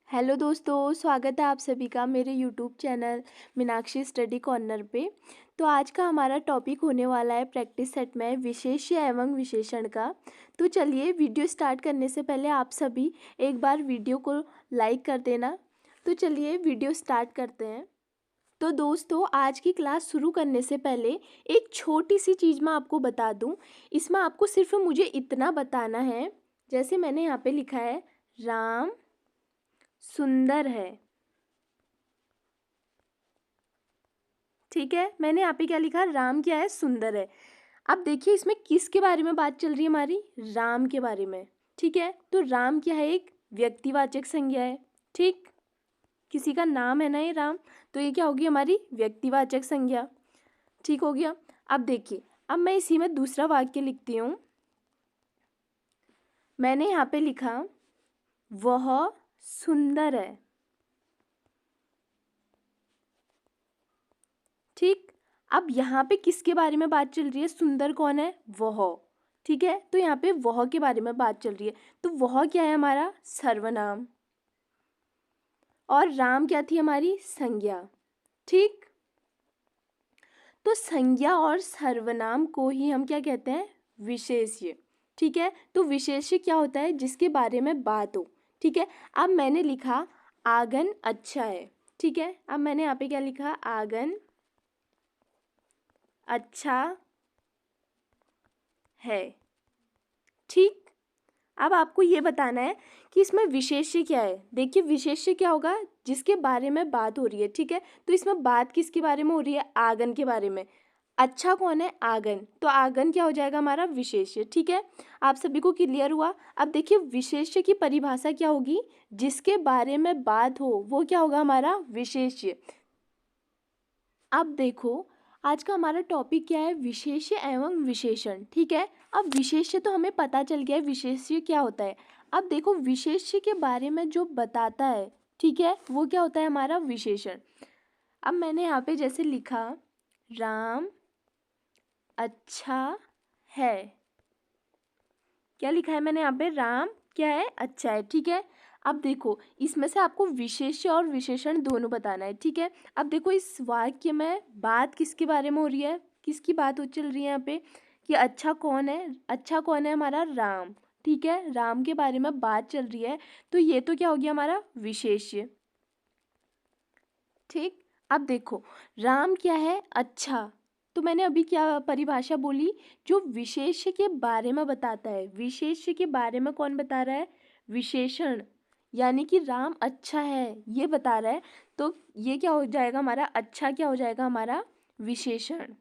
Hello दोस्तों, स्वागत है आप सभी का मेरे YouTube channel Meenakshi study corner पे। तो आज का हमारा टॉपिक होने वाला है प्रैक्टिस सेट में विशेष्य एवं विशेषण का। तो चलिए वीडियो स्टार्ट करने से पहले आप सभी एक बार वीडियो को लाइक कर देना। तो चलिए वीडियो स्टार्ट करते हैं। तो दोस्तों, आज की क्लास शुरू करने से पहले एक छोटी सी चीज़ मैं आपको बता दूं। इसमें आपको सिर्फ मुझे इतना बताना है, जैसे मैंने यहाँ पे लिखा है राम सुंदर है। ठीक है, मैंने यहाँ पे क्या लिखा, राम क्या है, सुंदर है। अब देखिए इसमें किसके बारे में बात चल रही है हमारी, राम के बारे में। ठीक है, तो राम क्या है, एक व्यक्तिवाचक संज्ञा है। ठीक, किसी का नाम है ना ये राम, तो ये क्या होगी हमारी व्यक्तिवाचक संज्ञा। ठीक हो गया। अब देखिए, अब मैं इसी में दूसरा वाक्य लिखती हूँ। मैंने यहाँ पे लिखा वह सुंदर है। ठीक, अब यहाँ पे किसके बारे में बात चल रही है, सुंदर कौन है, वह। ठीक है, तो यहाँ पे वह के बारे में बात चल रही है। तो वह क्या है हमारा सर्वनाम, और राम क्या थी हमारी संज्ञा। ठीक, तो संज्ञा और सर्वनाम को ही हम क्या कहते हैं, विशेष्य। ठीक है, तो विशेष्य क्या होता है, जिसके बारे में बात हो। ठीक है, अब मैंने लिखा आंगन अच्छा है। ठीक है, अब मैंने यहाँ पे क्या लिखा, आंगन अच्छा है। ठीक, अब आपको ये बताना है कि इसमें विशेष्य क्या है। देखिए विशेष्य क्या होगा, जिसके बारे में बात हो रही है। ठीक है, तो इसमें बात किसके बारे में हो रही है, आंगन के बारे में। अच्छा कौन है, आंगन, तो आंगन क्या हो जाएगा हमारा विशेष्य। ठीक है, आप सभी को क्लियर हुआ। अब देखिए विशेष्य की परिभाषा क्या होगी, जिसके बारे में बात हो वो क्या होगा हमारा विशेष्य। अब देखो आज का हमारा टॉपिक क्या है, विशेष्य एवं विशेषण। ठीक है, अब विशेष्य तो हमें पता चल गया है विशेष्य क्या होता है। अब देखो विशेष्य के बारे में जो बताता है, ठीक है, वो क्या होता है हमारा विशेषण। अब मैंने यहाँ पे जैसे लिखा राम अच्छा है। क्या लिखा है मैंने यहाँ पे, राम क्या है, अच्छा है। ठीक है, अब देखो इसमें से आपको विशेष्य और विशेषण दोनों बताना है। ठीक है, अब देखो इस वाक्य में बात किसके बारे में हो रही है, किसकी बात हो चल रही है यहाँ पे, कि अच्छा कौन है, अच्छा कौन है हमारा राम। ठीक है, राम के बारे में बात चल रही है, तो ये तो क्या हो गया हमारा विशेष्य। ठीक, अब देखो राम क्या है, अच्छा, तो मैंने अभी क्या परिभाषा बोली, जो विशेष्य के बारे में बताता है। विशेष्य के बारे में कौन बता रहा है, विशेषण, यानी कि राम अच्छा है ये बता रहा है। तो ये क्या हो जाएगा हमारा, अच्छा क्या हो जाएगा हमारा विशेषण।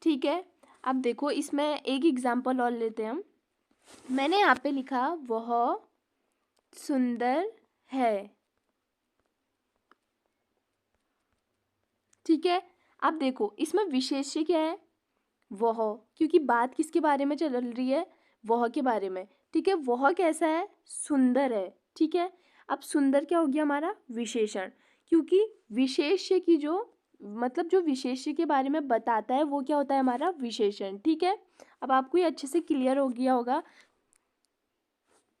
ठीक है, अब देखो इसमें एक एग्जाम्पल और लेते हैं हम। मैंने यहाँ पे लिखा वह सुंदर है। ठीक है, अब देखो इसमें विशेष्य क्या है, वह, क्योंकि बात किसके बारे में चल रही है, वह के बारे में। ठीक है, वह कैसा है, सुंदर है। ठीक है, अब सुंदर क्या हो गया हमारा विशेषण, क्योंकि विशेष्य की जो मतलब जो विशेष्य के बारे में बताता है वो क्या होता है हमारा विशेषण। ठीक है, अब आपको ये अच्छे से क्लियर हो गया होगा।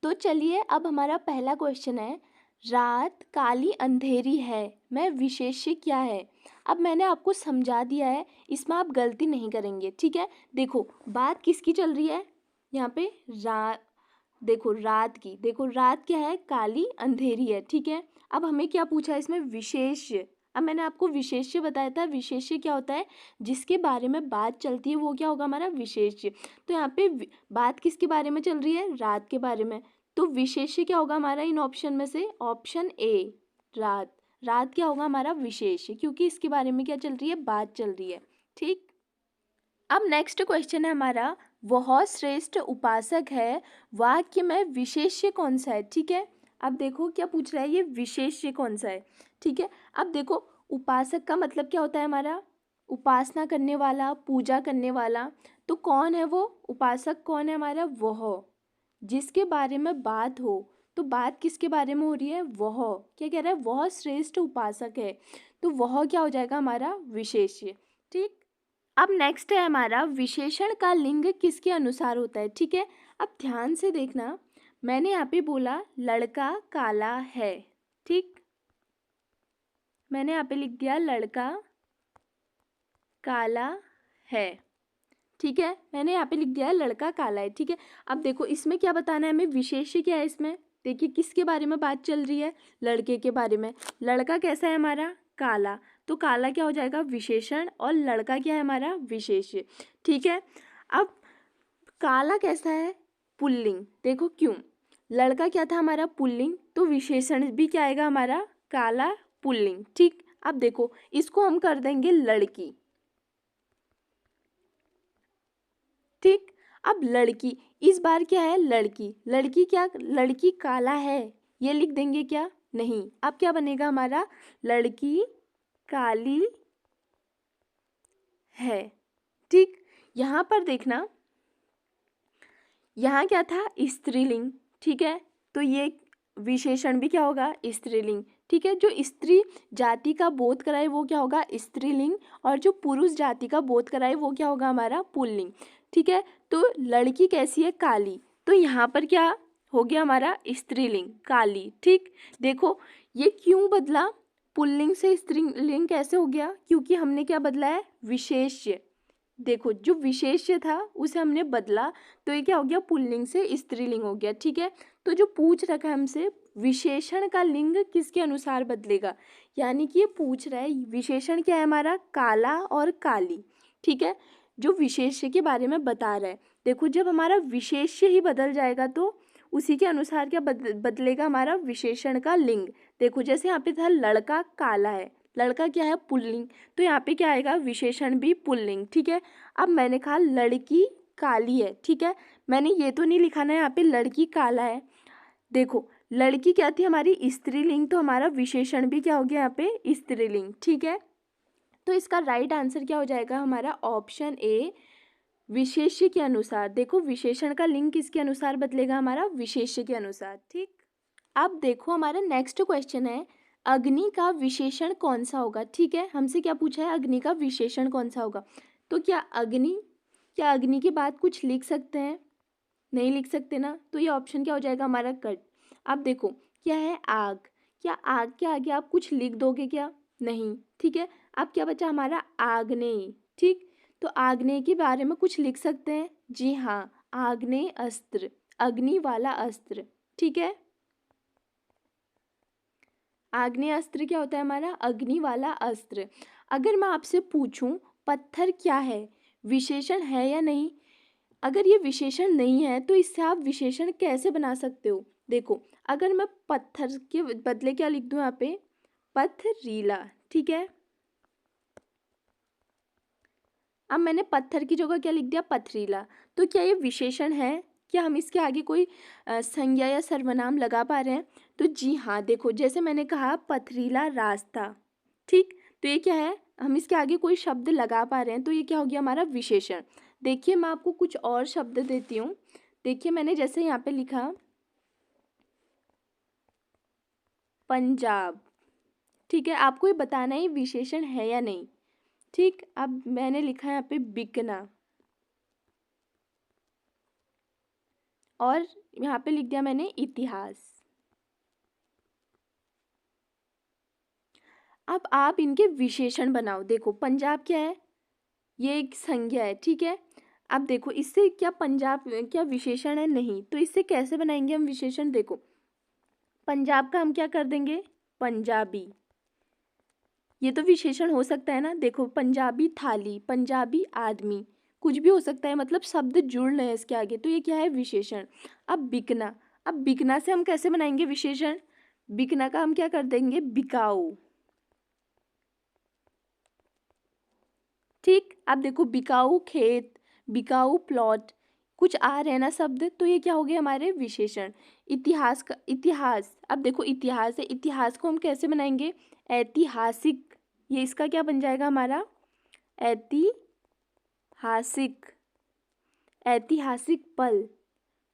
तो चलिए अब हमारा पहला क्वेश्चन है, रात काली अंधेरी है मैं विशेष्य क्या है। अब मैंने आपको समझा दिया है, इसमें आप गलती नहीं करेंगे। ठीक है, देखो बात किसकी चल रही है यहाँ पे, रात, देखो रात की, देखो रात क्या है, काली अंधेरी है। ठीक है, अब हमें क्या पूछा है इसमें, विशेष्य। अब मैंने आपको विशेष्य बताया था, विशेष्य क्या होता है, जिसके बारे में बात चलती है वो क्या होगा हमारा विशेष्य। तो यहाँ पे बात किसके बारे में चल रही है, रात के बारे में, तो विशेष्य क्या होगा हमारा इन ऑप्शन में से, ऑप्शन ए रात। रात क्या होगा हमारा विशेष्य, क्योंकि इसके बारे में क्या चल रही है, बात चल रही है। ठीक, अब नेक्स्ट क्वेश्चन है हमारा, वह श्रेष्ठ उपासक है वाक्य में विशेष्य कौन सा है। ठीक है, अब देखो क्या पूछ रहा है, ये विशेष्य कौन सा है। ठीक है, अब देखो उपासक का मतलब क्या होता है हमारा, उपासना करने वाला, पूजा करने वाला। तो कौन है वो उपासक, कौन है हमारा, वह, जिसके बारे में बात हो। तो बात किसके बारे में हो रही है, वह क्या कह रहा है, वह श्रेष्ठ उपासक है, तो वह क्या हो जाएगा हमारा विशेष्य। ठीक, अब नेक्स्ट है हमारा विशेषण का लिंग किसके अनुसार होता है। ठीक है, अब ध्यान से देखना, मैंने यहाँ पे बोला लड़का काला है। ठीक, मैंने यहाँ पे लिख दिया लड़का काला है। ठीक है, मैंने यहाँ पे लिख दिया लड़का काला है। ठीक है, अब देखो इसमें क्या बताना है हमें, विशेष्य क्या है इसमें। देखिए किसके बारे में बात चल रही है, लड़के के बारे में। लड़का कैसा है हमारा, काला, तो काला क्या हो जाएगा, विशेषण, और लड़का क्या है हमारा, विशेष्य। ठीक है, अब काला कैसा है, पुल्लिंग। देखो क्यों, लड़का क्या था हमारा, पुल्लिंग, तो विशेषण भी क्या आएगा हमारा, काला पुल्लिंग। ठीक, अब देखो इसको हम कर देंगे लड़की। ठीक, अब लड़की, इस बार क्या है, लड़की, लड़की क्या, लड़की काला है, ये लिख देंगे क्या, नहीं। अब क्या बनेगा हमारा, लड़की काली है। ठीक, यहाँ पर देखना, यहाँ क्या था, स्त्रीलिंग। ठीक है, तो ये विशेषण भी क्या होगा, स्त्रीलिंग। ठीक है, जो स्त्री जाति का बोध कराए वो क्या होगा, स्त्रीलिंग, और जो पुरुष जाति का बोध कराए वो क्या होगा हमारा, पुल्लिंग। ठीक है, तो लड़की कैसी है, काली, तो यहाँ पर क्या हो गया हमारा, स्त्रीलिंग, काली। ठीक, देखो ये क्यों बदला, पुल्लिंग से स्त्रीलिंग कैसे हो गया, क्योंकि हमने क्या बदला है, विशेष्य। देखो जो विशेष्य था उसे हमने बदला, तो ये क्या हो गया, पुल्लिंग से स्त्रीलिंग हो गया। ठीक है, तो जो पूछ रखा है हमसे, विशेषण का लिंग किसके अनुसार बदलेगा, यानी कि ये पूछ रहा है विशेषण क्या है हमारा, काला और काली। ठीक है, जो विशेष्य के बारे में बता रहा है। देखो जब हमारा विशेष्य ही बदल जाएगा तो उसी के अनुसार क्या बदलेगा हमारा विशेषण का लिंग। देखो जैसे यहाँ पे था लड़का काला है, लड़का क्या है, पुल्लिंग, तो यहाँ पे क्या आएगा, विशेषण भी पुल्लिंग। ठीक है, अब मैंने कहा लड़की काली है। ठीक है, मैंने ये तो नहीं लिखा ना यहाँ पे लड़की काला है। देखो लड़की क्या थी हमारी, स्त्रीलिंग, तो हमारा विशेषण भी क्या हो गया यहाँ पे, स्त्रीलिंग। ठीक है, तो इसका राइट आंसर क्या हो जाएगा हमारा, ऑप्शन ए, विशेष्य के अनुसार। देखो विशेषण का लिंग किसके अनुसार बदलेगा हमारा, विशेष्य के अनुसार। ठीक, अब देखो हमारा नेक्स्ट क्वेश्चन है, अग्नि का विशेषण कौन सा होगा। ठीक है, हमसे क्या पूछा है, अग्नि का विशेषण कौन सा होगा। तो क्या अग्नि के बाद कुछ लिख सकते हैं, नहीं लिख सकते ना, तो ये ऑप्शन क्या हो जाएगा हमारा, कट। अब देखो क्या है, आग, क्या आग के आगे आप कुछ लिख दोगे क्या, नहीं। ठीक है, अब क्या बचा हमारा, आग्नेय। ठीक, तो आग्नेय के बारे में कुछ लिख सकते हैं, जी हाँ, आग्नेय अस्त्र, अग्नि वाला अस्त्र। ठीक है, आग्नेय अस्त्र क्या होता है हमारा, अग्नि वाला अस्त्र। अगर मैं आपसे पूछूं पत्थर क्या है, विशेषण है या नहीं, अगर ये विशेषण नहीं है तो इससे आप विशेषण कैसे बना सकते हो। देखो अगर मैं पत्थर के बदले क्या लिख दूं यहाँ पे, पथरीला। ठीक है, अब मैंने पत्थर की जगह क्या लिख दिया, पथरीला, तो क्या ये विशेषण है, क्या हम इसके आगे कोई संज्ञा या सर्वनाम लगा पा रहे हैं, तो जी हाँ। देखो जैसे मैंने कहा पथरीला रास्ता, ठीक, तो ये क्या है, हम इसके आगे कोई शब्द लगा पा रहे हैं, तो ये क्या हो गया हमारा विशेषण। देखिए मैं आपको कुछ और शब्द देती हूँ, देखिए मैंने जैसे यहाँ पे लिखा पंजाब। ठीक है, आपको ये बताना है विशेषण है या नहीं। ठीक, अब मैंने लिखा है यहाँ पे बिकना, और यहाँ पे लिख दिया मैंने इतिहास। अब आप इनके विशेषण बनाओ। देखो पंजाब क्या है, ये एक संज्ञा है। ठीक है, अब देखो इससे क्या पंजाब क्या विशेषण है, नहीं, तो इससे कैसे बनाएंगे हम विशेषण। देखो पंजाब का हम क्या कर देंगे, पंजाबी, ये तो विशेषण हो सकता है ना। देखो पंजाबी थाली, पंजाबी आदमी, कुछ भी हो सकता है, मतलब शब्द जुड़ रहे हैं इसके आगे, तो ये क्या है विशेषण। अब बिकना, अब बिकना से हम कैसे बनाएंगे विशेषण, बिकना का हम क्या कर देंगे, बिकाऊ। ठीक, अब देखो बिकाऊ खेत, बिकाऊ प्लॉट, कुछ आ रहे हैं ना शब्द, तो ये क्या हो गए हमारे विशेषण। इतिहास का, इतिहास, अब देखो इतिहास है, इतिहास को हम कैसे बनाएंगे, ऐतिहासिक, ये इसका क्या बन जाएगा हमारा, ऐतिहासिक, ऐतिहासिक पल।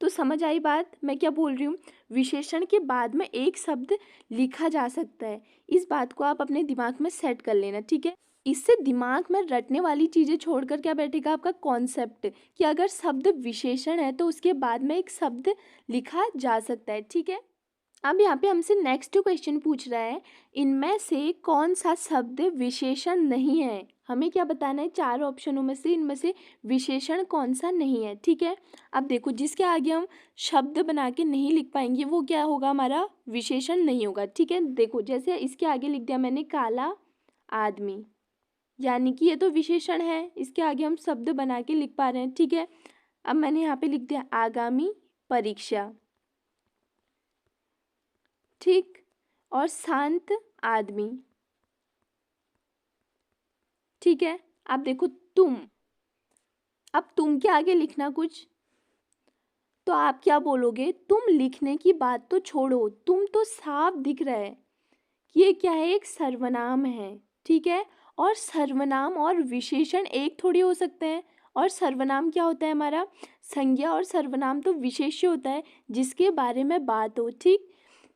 तो समझ आई बात मैं क्या बोल रही हूँ, विशेषण के बाद में एक शब्द लिखा जा सकता है, इस बात को आप अपने दिमाग में सेट कर लेना। ठीक है, इससे दिमाग में रटने वाली चीज़ें छोड़कर क्या बैठेगा आपका कॉन्सेप्ट, कि अगर शब्द विशेषण है तो उसके बाद में एक शब्द लिखा जा सकता है। ठीक है, अब यहाँ पे हमसे नेक्स्ट क्वेश्चन पूछ रहा है, इनमें से कौन सा शब्द विशेषण नहीं है। हमें क्या बताना है, 4 ऑप्शनों में से इनमें से विशेषण कौन सा नहीं है। ठीक है, अब देखो जिसके आगे हम शब्द बना के नहीं लिख पाएंगे वो क्या होगा, हमारा विशेषण नहीं होगा। ठीक है, देखो जैसे इसके आगे लिख दिया मैंने काला आदमी, यानी कि ये तो विशेषण है, इसके आगे हम शब्द बना के लिख पा रहे हैं। ठीक है, अब मैंने यहाँ पे लिख दिया आगामी परीक्षा, ठीक, और शांत आदमी। ठीक है, अब देखो तुम, अब तुम के आगे लिखना कुछ, तो आप क्या बोलोगे, तुम लिखने की बात तो छोड़ो, तुम तो साफ दिख रहा है कि ये क्या है, एक सर्वनाम है। ठीक है, और सर्वनाम और विशेषण एक थोड़ी हो सकते हैं, और सर्वनाम क्या होता है हमारा, संज्ञा, और सर्वनाम तो विशेष्य होता है जिसके बारे में बात हो। ठीक,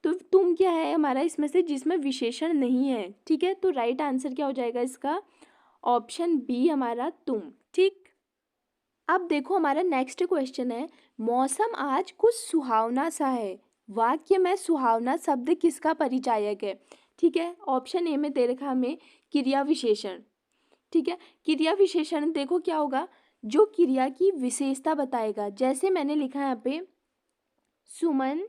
तो तुम क्या है हमारा इसमें से जिसमें विशेषण नहीं है। ठीक है, तो राइट आंसर क्या हो जाएगा इसका, ऑप्शन बी हमारा तुम। ठीक, अब देखो हमारा नेक्स्ट क्वेश्चन है, मौसम आज कुछ सुहावना सा है, वाक्य में सुहावना शब्द किसका परिचायक है। ठीक है, ऑप्शन ए में दे रखा हमें क्रिया विशेषण। ठीक है, क्रिया विशेषण देखो क्या होगा, जो क्रिया की विशेषता बताएगा। जैसे मैंने लिखा है यहाँ पे, सुमन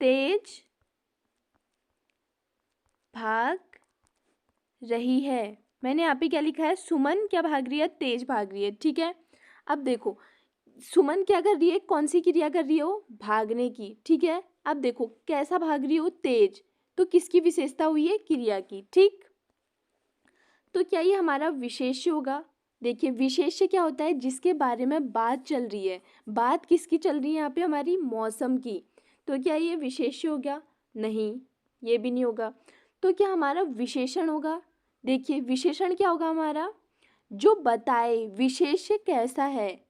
तेज भाग रही है, मैंने यहाँ पे क्या लिखा है, सुमन क्या भाग रही है, तेज भाग रही है। ठीक है, अब देखो सुमन क्या कर रही है, कौन सी क्रिया कर रही हो, भागने की। ठीक है, अब देखो कैसा भाग रही हो, तेज, तो किसकी विशेषता हुई है, क्रिया की। ठीक, तो क्या ये हमारा विशेष्य होगा। देखिए विशेष्य क्या होता है, जिसके बारे में बात चल रही है, बात किसकी चल रही है यहाँ पे, हमारी मौसम की, तो क्या ये विशेष्य हो गया, नहीं ये भी नहीं होगा। तो क्या हमारा विशेषण होगा, देखिए विशेषण क्या होगा हमारा, जो बताए विशेष्य कैसा है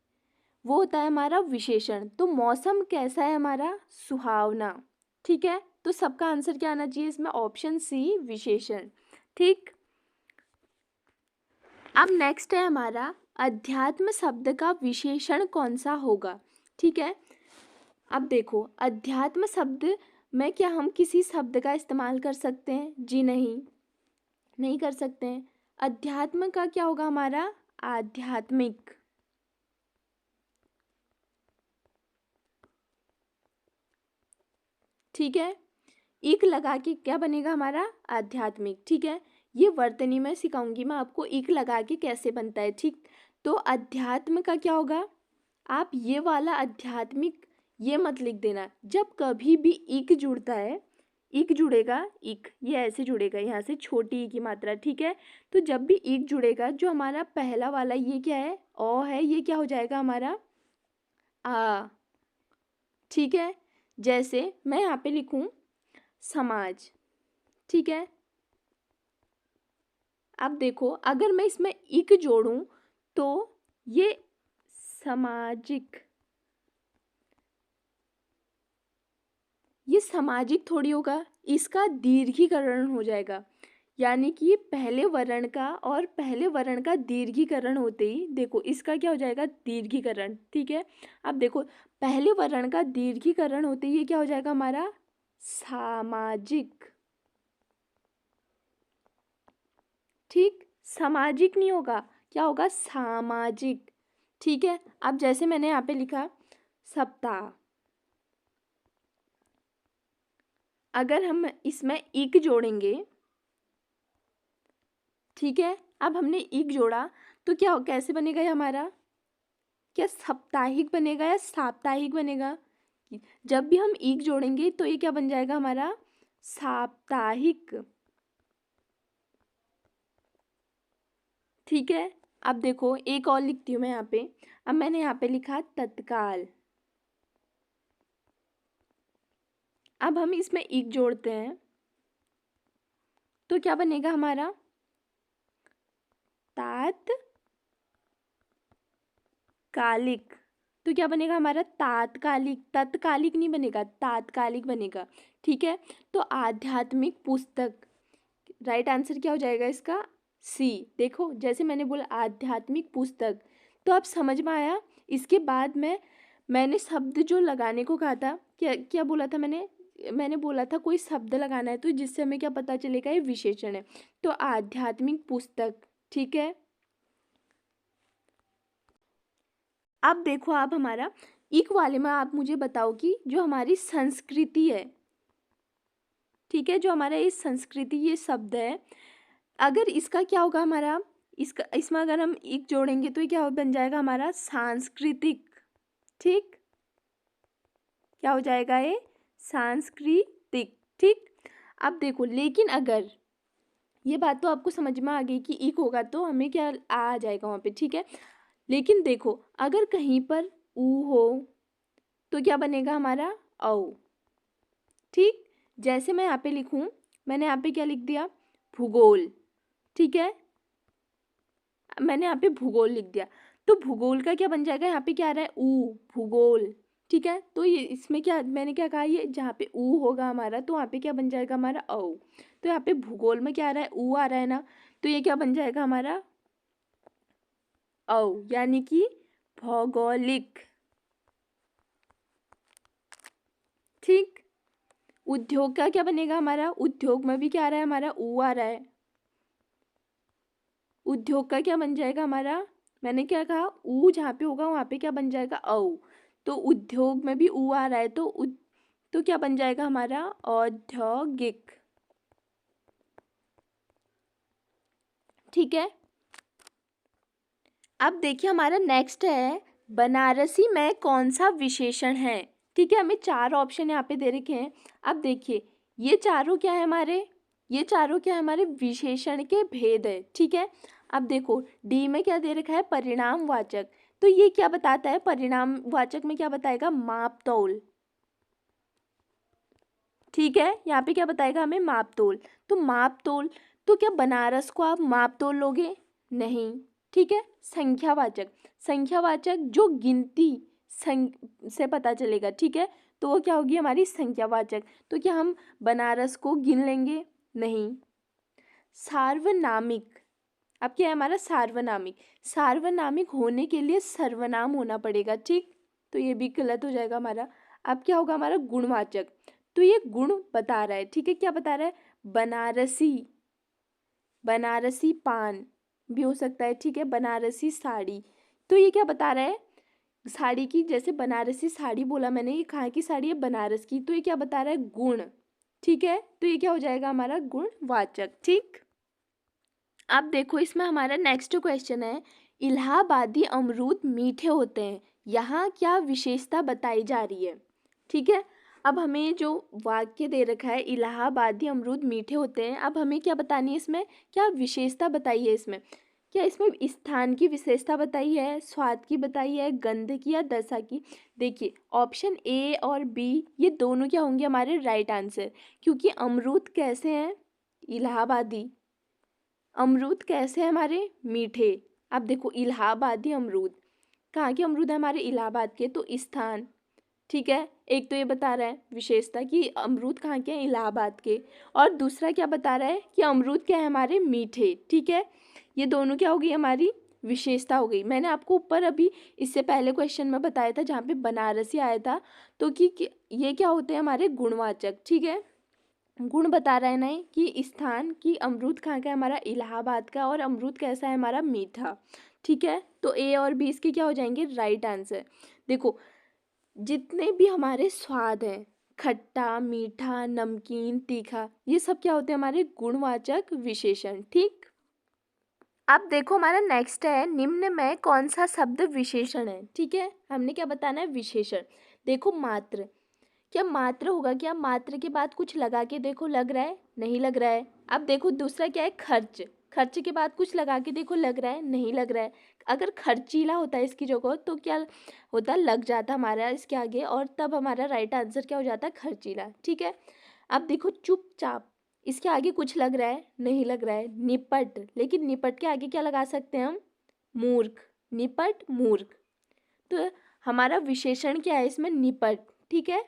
वो होता है हमारा विशेषण। तो मौसम कैसा है हमारा, सुहावना। ठीक है, तो सबका आंसर क्या आना चाहिए इसमें, ऑप्शन सी विशेषण। ठीक, अब नेक्स्ट है हमारा, अध्यात्म शब्द का विशेषण कौन सा होगा। ठीक है, अब देखो अध्यात्म शब्द में क्या हम किसी शब्द का इस्तेमाल कर सकते हैं, जी नहीं, नहीं कर सकते हैं। अध्यात्म का क्या होगा हमारा, आध्यात्मिक। ठीक है, इक लगा के क्या बनेगा हमारा, आध्यात्मिक। ठीक है, ये वर्तनी में सिखाऊंगी मैं आपको इक लगा के कैसे बनता है। ठीक, तो अध्यात्म का क्या होगा, आप ये वाला आध्यात्मिक ये मत लिख देना, जब कभी भी इक जुड़ता है, इक जुड़ेगा, इक ये ऐसे जुड़ेगा यहाँ से, छोटी ई की मात्रा। ठीक है, तो जब भी इक जुड़ेगा, जो हमारा पहला वाला ये क्या है, ओ है, ये क्या हो जाएगा हमारा, आ। ठीक है, जैसे मैं यहाँ पे लिखूं समाज। ठीक है, अब देखो अगर मैं इसमें इक जोड़ूं तो ये सामाजिक, ये सामाजिक थोड़ी होगा, इसका दीर्घीकरण हो जाएगा, यानी कि पहले वर्ण का और पहले वर्ण का दीर्घीकरण होते ही देखो इसका क्या हो जाएगा, दीर्घीकरण। ठीक है, अब देखो पहले वर्ण का दीर्घीकरण होते ही ये क्या हो जाएगा हमारा, सामाजिक। ठीक, सामाजिक नहीं होगा, क्या होगा, सामाजिक। ठीक है, अब जैसे मैंने यहाँ पे लिखा सप्ताह, अगर हम इसमें इक जोड़ेंगे, ठीक है, अब हमने इक जोड़ा तो क्या कैसे बनेगा ये हमारा, क्या साप्ताहिक बनेगा या साप्ताहिक बनेगा, जब भी हम इक जोड़ेंगे तो ये क्या बन जाएगा हमारा, साप्ताहिक। ठीक है, अब देखो एक और लिखती हूँ मैं यहाँ पे, अब मैंने यहाँ पे लिखा तत्काल, अब हम इसमें इक जोड़ते हैं तो क्या बनेगा हमारा, तात्कालिक। तो क्या बनेगा हमारा, तात्कालिक, तत्कालिक नहीं बनेगा, तात्कालिक बनेगा। ठीक है, तो आध्यात्मिक पुस्तक, राइट आंसर क्या हो जाएगा इसका? सी। देखो जैसे मैंने बोला आध्यात्मिक पुस्तक, तो आप समझ में आया। इसके बाद मैंने शब्द जो लगाने को कहा था, क्या क्या बोला था मैंने बोला था कोई शब्द लगाना है तो जिससे हमें क्या पता चलेगा ये विशेषण है। तो आध्यात्मिक पुस्तक, ठीक है। अब देखो आप हमारा इक वाले में आप मुझे बताओ कि जो हमारी संस्कृति है, ठीक है, जो हमारा ये संस्कृति ये शब्द है, अगर इसका क्या होगा हमारा, इसमें अगर हम एक जोड़ेंगे तो ये क्या बन जाएगा हमारा? सांस्कृतिक। ठीक, क्या हो जाएगा ये? सांस्कृतिक। ठीक। अब देखो लेकिन अगर ये बात तो आपको समझ में आ गई कि इक होगा तो हमें क्या आ जाएगा वहाँ पे, ठीक है। लेकिन देखो अगर कहीं पर ऊ हो तो क्या बनेगा हमारा? औ। ठीक, जैसे मैं यहाँ पे लिखूँ, मैंने यहाँ पे क्या लिख दिया? भूगोल। ठीक है, मैंने यहाँ पे भूगोल लिख दिया, तो भूगोल का क्या बन जाएगा? यहाँ पे क्या आ रहा है? ऊ, भूगोल। ठीक है, तो ये इसमें क्या मैंने क्या कहा, ये जहाँ पे ऊ होगा हमारा तो वहाँ पे क्या बन जाएगा हमारा? औ। तो यहाँ पे भूगोल में क्या आ रहा है? ऊ आ रहा है ना, तो ये क्या बन जाएगा हमारा? औ, यानी कि भौगोलिक। ठीक। उद्योग का क्या बनेगा हमारा? उद्योग में भी क्या आ रहा है हमारा? ऊ आ रहा है। उद्योग का क्या बन जाएगा हमारा? मैंने क्या कहा? ऊ जहाँ पे होगा वहाँ पे क्या बन जाएगा? औ। तो उद्योग में भी ऊ आ रहा है तो क्या बन जाएगा हमारा? औद्योगिक। ठीक है, अब देखिए हमारा नेक्स्ट है बनारसी में कौन सा विशेषण है। ठीक है, हमें 4 ऑप्शन यहाँ पे दे रखे हैं। अब देखिए ये चारों क्या है हमारे? ये चारों क्या है हमारे? विशेषण के भेद है। ठीक है, अब देखो डी में क्या दे रखा है? परिणामवाचक। तो ये क्या बताता है? परिणामवाचक में क्या बताएगा? मापतोल। ठीक है, यहाँ पे क्या बताएगा हमें? मापतोल। तो मापतोल, तो क्या बनारस को आप मापतोल लोगे? नहीं। ठीक है, संख्यावाचक। संख्यावाचक जो गिनती से पता चलेगा, ठीक है, तो वो क्या होगी हमारी? संख्यावाचक। तो क्या हम बनारस को गिन लेंगे? नहीं। सार्वनामिक, अब क्या है हमारा? सार्वनामिक। सार्वनामिक होने के लिए सर्वनाम होना पड़ेगा। ठीक, तो ये भी गलत हो जाएगा हमारा। अब क्या होगा हमारा? गुणवाचक। तो ये गुण बता रहा है। ठीक है, क्या बता रहा है? बनारसी, बनारसी पान भी हो सकता है। ठीक है, बनारसी साड़ी। तो ये क्या बता रहा है? साड़ी की, जैसे बनारसी साड़ी बोला मैंने, ये कहाँ की साड़ी है? बनारस की। तो ये क्या बता रहा है? गुण। ठीक है, तो ये क्या हो जाएगा हमारा? गुणवाचक। ठीक, अब देखो इसमें हमारा नेक्स्ट क्वेश्चन है इलाहाबादी अमरूद मीठे होते हैं, यहाँ क्या विशेषता बताई जा रही है। ठीक है, अब हमें जो वाक्य दे रखा है इलाहाबादी अमरूद मीठे होते हैं, अब हमें क्या बतानी है इसमें? क्या विशेषता बताई है इसमें? क्या इसमें स्थान की विशेषता बताई है, स्वाद की बताई है, गंध की या दशा की? देखिए ऑप्शन ए और बी ये दोनों क्या होंगे हमारे? राइट आंसर, क्योंकि अमरूद कैसे हैं? इलाहाबादी। अमरूद कैसे हैं हमारे? मीठे। अब देखो इलाहाबादी अमरूद, कहाँ के अमरूद है हमारे? इलाहाबाद के। तो स्थान, ठीक है, एक तो ये बता रहा है विशेषता कि अमरूद कहाँ के हैं? इलाहाबाद के। और दूसरा क्या बता रहा है कि अमरूद क्या है हमारे? मीठे। ठीक है, ये दोनों क्या हो गई हमारी? विशेषता हो गई। मैंने आपको ऊपर अभी इससे पहले क्वेश्चन में बताया था जहाँ पे बनारसी आया था, तो कि ये क्या होते हैं हमारे? गुणवाचक। ठीक है, गुण बता रहा है ना कि स्थान की अमरूद कहाँ का है हमारा? इलाहाबाद का। और अमरूद कैसा है हमारा? मीठा। ठीक है, तो ए और बी इसके क्या हो जाएंगे? Right answer. देखो जितने भी हमारे स्वाद हैं, खट्टा, मीठा, नमकीन, तीखा, ये सब क्या होते हैं हमारे? गुणवाचक विशेषण। ठीक, अब देखो हमारा नेक्स्ट है निम्न में कौन सा शब्द विशेषण है। ठीक है, हमने क्या बताना है? विशेषण। देखो मात्र, क्या मात्र होगा? क्या मात्र के बाद कुछ लगा के देखो, लग रहा है? नहीं लग रहा है। अब देखो दूसरा क्या है? खर्च। खर्च के बाद कुछ लगा के देखो, लग रहा है? नहीं लग रहा है। अगर खर्चीला होता है इसकी जगह तो क्या होता? लग जाता हमारा इसके आगे, और तब हमारा राइट आंसर क्या हो जाता? खर्चीला। ठीक है, अब देखो चुपचाप, इसके आगे कुछ लग रहा है? नहीं लग रहा है। निपट, लेकिन निपट के आगे क्या लगा सकते हैं हम? मूर्ख। निपट मूर्ख। तो हमारा विशेषण क्या है इसमें? निपट। ठीक है,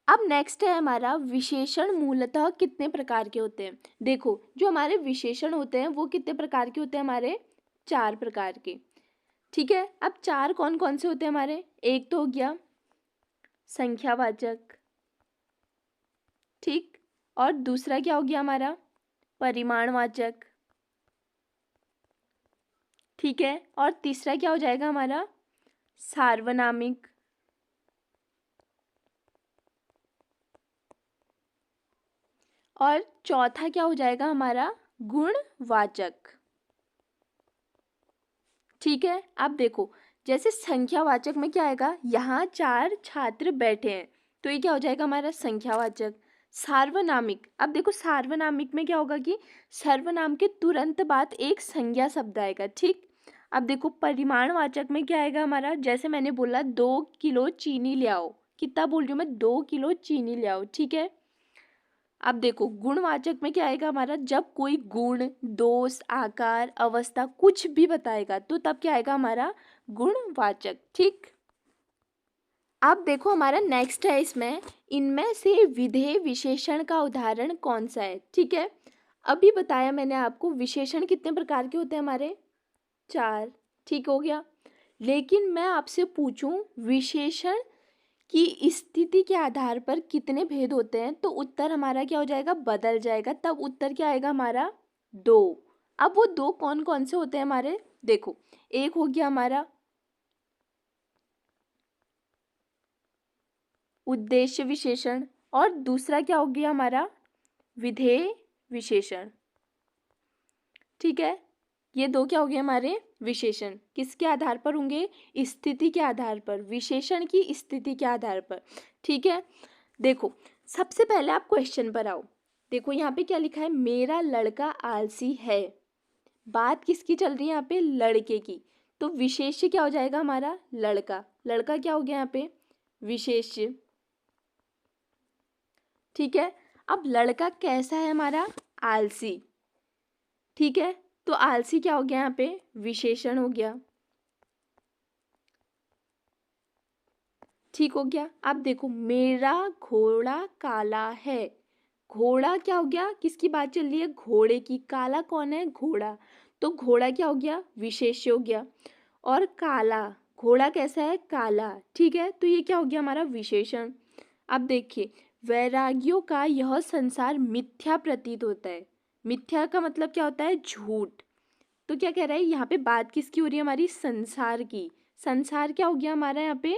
अब नेक्स्ट है हमारा विशेषण मूलतः कितने प्रकार के होते हैं। देखो जो हमारे विशेषण होते हैं वो कितने प्रकार के होते हैं हमारे, 4 प्रकार के। ठीक है, अब 4 कौन कौन से होते हैं हमारे, एक तो हो गया संख्यावाचक, ठीक, और दूसरा क्या हो गया हमारा परिमाणवाचक, ठीक है, और तीसरा क्या हो जाएगा हमारा सार्वनामिक, और चौथा क्या हो जाएगा हमारा गुणवाचक। ठीक है, अब देखो जैसे संख्यावाचक में क्या आएगा, यहाँ 4 छात्र बैठे हैं तो ये क्या हो जाएगा हमारा संख्यावाचक। सार्वनामिक, अब देखो सार्वनामिक में क्या होगा कि सर्वनाम के तुरंत बाद एक संज्ञा शब्द आएगा, ठीक। अब देखो परिमाणवाचक में क्या आएगा हमारा, जैसे मैंने बोला 2 किलो चीनी ले आओ, कितना बोल रही हूँ मैं, 2 किलो चीनी ले आओ, ठीक है। अब देखो गुणवाचक में क्या आएगा हमारा, जब कोई गुण, दोष, आकार, अवस्था कुछ भी बताएगा तो तब क्या आएगा हमारा गुणवाचक, ठीक। अब देखो हमारा नेक्स्ट है इसमें, इनमें से विधेय विशेषण का उदाहरण कौन सा है, ठीक है। अभी बताया मैंने आपको विशेषण कितने प्रकार के होते हैं हमारे, 4, ठीक हो गया। लेकिन मैं आपसे पूछूं विशेषण की स्थिति के आधार पर कितने भेद होते हैं, तो उत्तर हमारा क्या हो जाएगा, बदल जाएगा, तब उत्तर क्या आएगा हमारा 2। अब वो 2 कौन कौन से होते हैं हमारे, देखो एक हो गया हमारा उद्देश्य विशेषण और दूसरा क्या हो गया हमारा विधेय विशेषण, ठीक है। ये 2 क्या हो गए हमारे विशेषण, किसके आधार पर होंगे, स्थिति के आधार पर, विशेषण की स्थिति के आधार पर, ठीक है। देखो सबसे पहले आप क्वेश्चन पर आओ, देखो यहाँ पे क्या लिखा है, मेरा लड़का आलसी है, बात किसकी चल रही है यहाँ पे, लड़के की, तो विशेष्य क्या हो जाएगा हमारा लड़का, लड़का क्या हो गया यहाँ पे विशेष्य, ठीक है। अब लड़का कैसा है हमारा आलसी, ठीक है, तो आलसी क्या हो गया यहाँ पे विशेषण हो गया, ठीक हो गया। अब देखो मेरा घोड़ा काला है, घोड़ा क्या हो गया, किसकी बात चल रही है, घोड़े की, काला कौन है घोड़ा, तो घोड़ा क्या हो गया विशेष्य हो गया, और काला, घोड़ा कैसा है काला, ठीक है, तो ये क्या हो गया हमारा विशेषण। अब देखिए वैरागियों का यह संसार मिथ्या प्रतीत होता है, मिथ्या का मतलब क्या होता है झूठ, तो क्या कह रहा है यहाँ पे बात किसकी हो रही है हमारी संसार की, संसार क्या हो गया हमारा यहाँ पे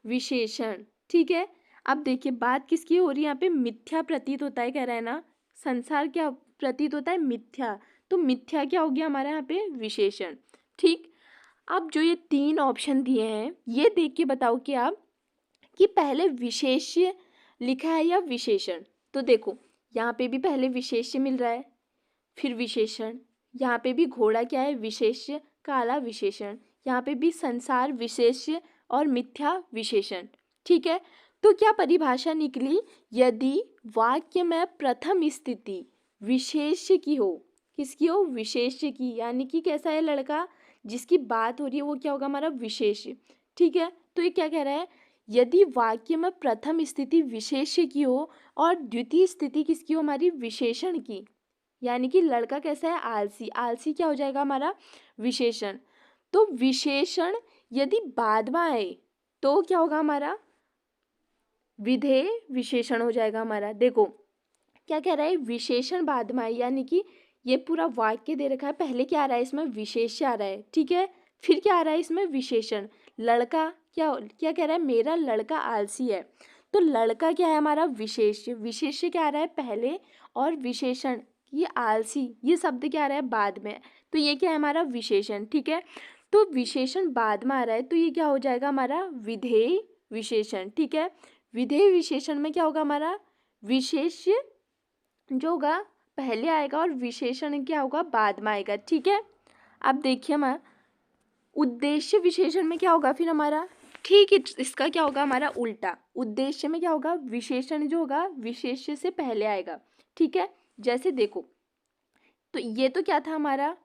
विशेषण, ठीक है। अब देखिए बात किसकी हो रही है यहाँ पे मिथ्या प्रतीत होता है, कह रहा है ना संसार क्या प्रतीत होता है मिथ्या, तो मिथ्या क्या हो गया हमारा यहाँ पे विशेषण, ठीक। अब जो ये 3 ऑप्शन दिए हैं ये देख के बताओ कि आप कि पहले विशेष्य लिखा है या विशेषण, तो देखो यहाँ पे भी पहले विशेष्य मिल रहा है फिर विशेषण, यहाँ पे भी घोड़ा क्या है विशेष्य, काला विशेषण, यहाँ पे भी संसार विशेष्य और मिथ्या विशेषण, ठीक है। तो क्या परिभाषा निकली, यदि वाक्य में प्रथम स्थिति विशेष्य की हो, किसकी हो विशेष्य की, यानी कि कैसा है लड़का जिसकी बात हो रही है वो क्या होगा हमारा विशेष्य, ठीक है। तो ये क्या कह रहा है, यदि वाक्य में प्रथम स्थिति विशेष्य की हो और द्वितीय स्थिति किसकी हो हमारी विशेषण की, यानी कि लड़का कैसा है आलसी, आलसी क्या हो जाएगा हमारा विशेषण, तो विशेषण यदि बाद में आए तो क्या होगा हमारा विधेय विशेषण हो जाएगा हमारा। देखो क्या कह रहा है विशेषण बाद में आए, यानी कि ये पूरा वाक्य दे रखा है, पहले क्या आ रहा है इसमें विशेष्य आ रहा है, ठीक है, फिर क्या आ रहा है इसमें विशेषण, लड़का क्या क्या कह रहा है मेरा लड़का आलसी है, तो लड़का क्या है हमारा विशेष्य, विशेष्य क्या आ रहा है पहले और विशेषण ये आलसी ये शब्द क्या आ रहा है बाद में, तो ये क्या है हमारा विशेषण, ठीक है। तो विशेषण बाद में आ रहा है तो ये क्या हो जाएगा हमारा विधेय विशेषण, ठीक है। विधेय विशेषण में क्या होगा हमारा विशेष्य जो होगा पहले आएगा और विशेषण क्या होगा बाद में आएगा, ठीक है। अब देखिए हमारा उद्देश्य विशेषण में क्या होगा फिर हमारा, ठीक है इसका क्या होगा हमारा उल्टा, उद्देश्य में क्या होगा विशेषण जो होगा विशेष्य से पहले आएगा, ठीक है। जैसे देखो तो ये तो क्या था हमारा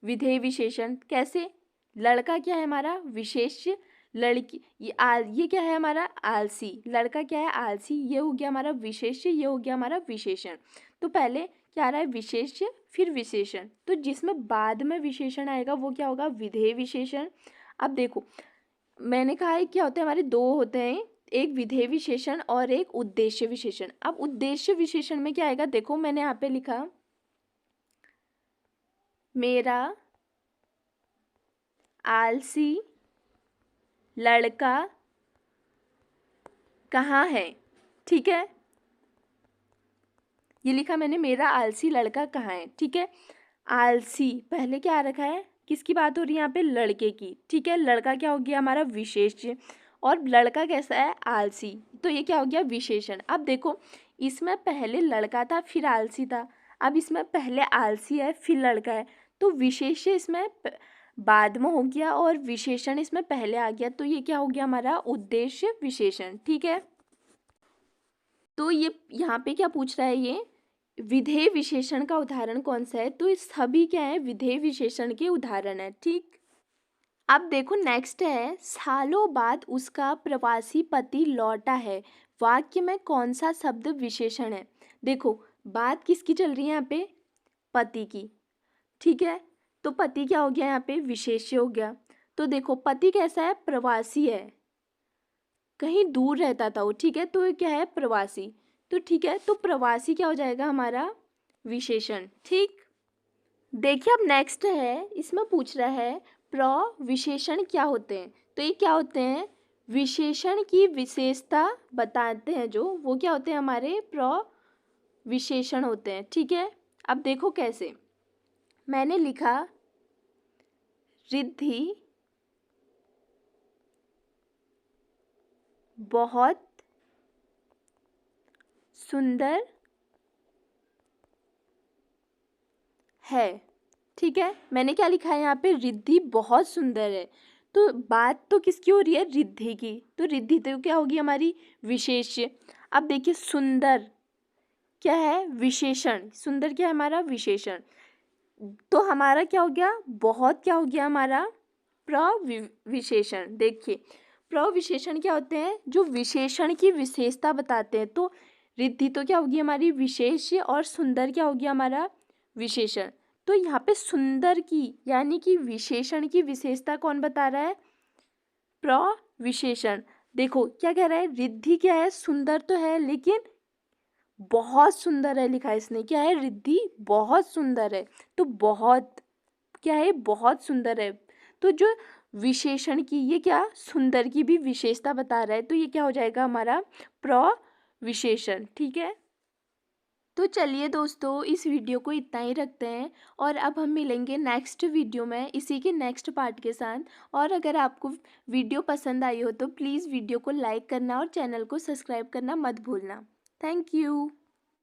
विधेय विशेषण, कैसे लड़का क्या है हमारा विशेष्य, लड़की, ये क्या है हमारा आलसी, लड़का क्या है आलसी, ये हो गया हमारा विशेष्य, ये हो गया हमारा विशेषण। तो पहले क्या आ रहा है विशेष्य फिर विशेषण, तो जिसमें बाद में विशेषण आएगा वो क्या होगा विधेय विशेषण। अब देखो मैंने कहा है क्या होते हैं हमारे दो होते हैं, एक विधेय विशेषण और एक उद्देश्य विशेषण। अब उद्देश्य विशेषण में क्या आएगा, देखो मैंने यहाँ पे लिखा मेरा आलसी लड़का कहाँ है, ठीक है, ये लिखा मैंने मेरा आलसी लड़का कहाँ है, ठीक है। आलसी पहले क्या आ रखा है, किसकी बात हो रही है यहाँ पे, लड़के की, ठीक है। लड़का क्या हो गया हमारा विशेष्य, और लड़का कैसा है आलसी, तो ये क्या हो गया विशेषण। अब देखो इसमें पहले लड़का था फिर आलसी था, अब इसमें पहले आलसी है फिर लड़का है, तो विशेष्य इसमें बाद में हो गया और विशेषण इसमें पहले आ गया, तो ये क्या हो गया हमारा उद्देश्य विशेषण, ठीक है। तो ये यहाँ पे क्या पूछ रहा है, ये विधेय विशेषण का उदाहरण कौन सा है, तो ये सभी क्या है विधेय विशेषण के उदाहरण है, ठीक। अब देखो नेक्स्ट है सालों बाद उसका प्रवासी पति लौटा है, वाक्य में कौन सा शब्द विशेषण है। देखो बात किसकी चल रही है यहाँ पे, पति की, ठीक है। तो पति क्या हो गया यहाँ पे विशेष्य हो गया। तो देखो पति कैसा है प्रवासी है, कहीं दूर रहता था वो, ठीक है, तो ये क्या है प्रवासी, तो ठीक है, तो प्रवासी क्या हो जाएगा हमारा विशेषण, ठीक। देखिए अब नेक्स्ट है, इसमें पूछ रहा है प्रविशेषण क्या होते हैं, तो ये क्या होते हैं विशेषण की विशेषता बताते हैं जो, वो क्या होते हैं हमारे प्रविशेषण होते हैं, ठीक है। अब देखो कैसे, मैंने लिखा रिद्धि बहुत सुंदर है, ठीक है। मैंने क्या लिखा है यहाँ पे रिद्धि बहुत सुंदर है, तो बात तो किसकी हो रही है रिद्धि की, तो रिद्धि तो क्या होगी हमारी विशेष्य। अब देखिए सुंदर क्या है विशेषण, सुंदर क्या है हमारा विशेषण, तो हमारा क्या हो गया बहुत क्या हो गया हमारा प्रविशेषण। देखिए प्रविशेषण क्या होते हैं जो विशेषण की विशेषता बताते हैं, तो रिद्धि तो क्या होगी हमारी विशेष्य और सुंदर क्या हो गया हमारा विशेषण। तो यहाँ पे सुंदर की यानी कि विशेषण की विशेषता कौन बता रहा है प्रविशेषण। देखो क्या कह रहा है रिद्धि क्या है सुंदर तो है लेकिन बहुत सुंदर है, लिखा है इसने क्या है रिद्धि बहुत सुंदर है, तो बहुत क्या है बहुत सुंदर है, तो जो विशेषण की ये क्या सुंदर की भी विशेषता बता रहा है, तो ये क्या हो जाएगा हमारा प्रविशेषण, ठीक है। तो चलिए दोस्तों इस वीडियो को इतना ही रखते हैं और अब हम मिलेंगे नेक्स्ट वीडियो में इसी के नेक्स्ट पार्ट के साथ। और अगर आपको वीडियो पसंद आई हो तो प्लीज़ वीडियो को लाइक करना और चैनल को सब्सक्राइब करना मत भूलना। Thank you.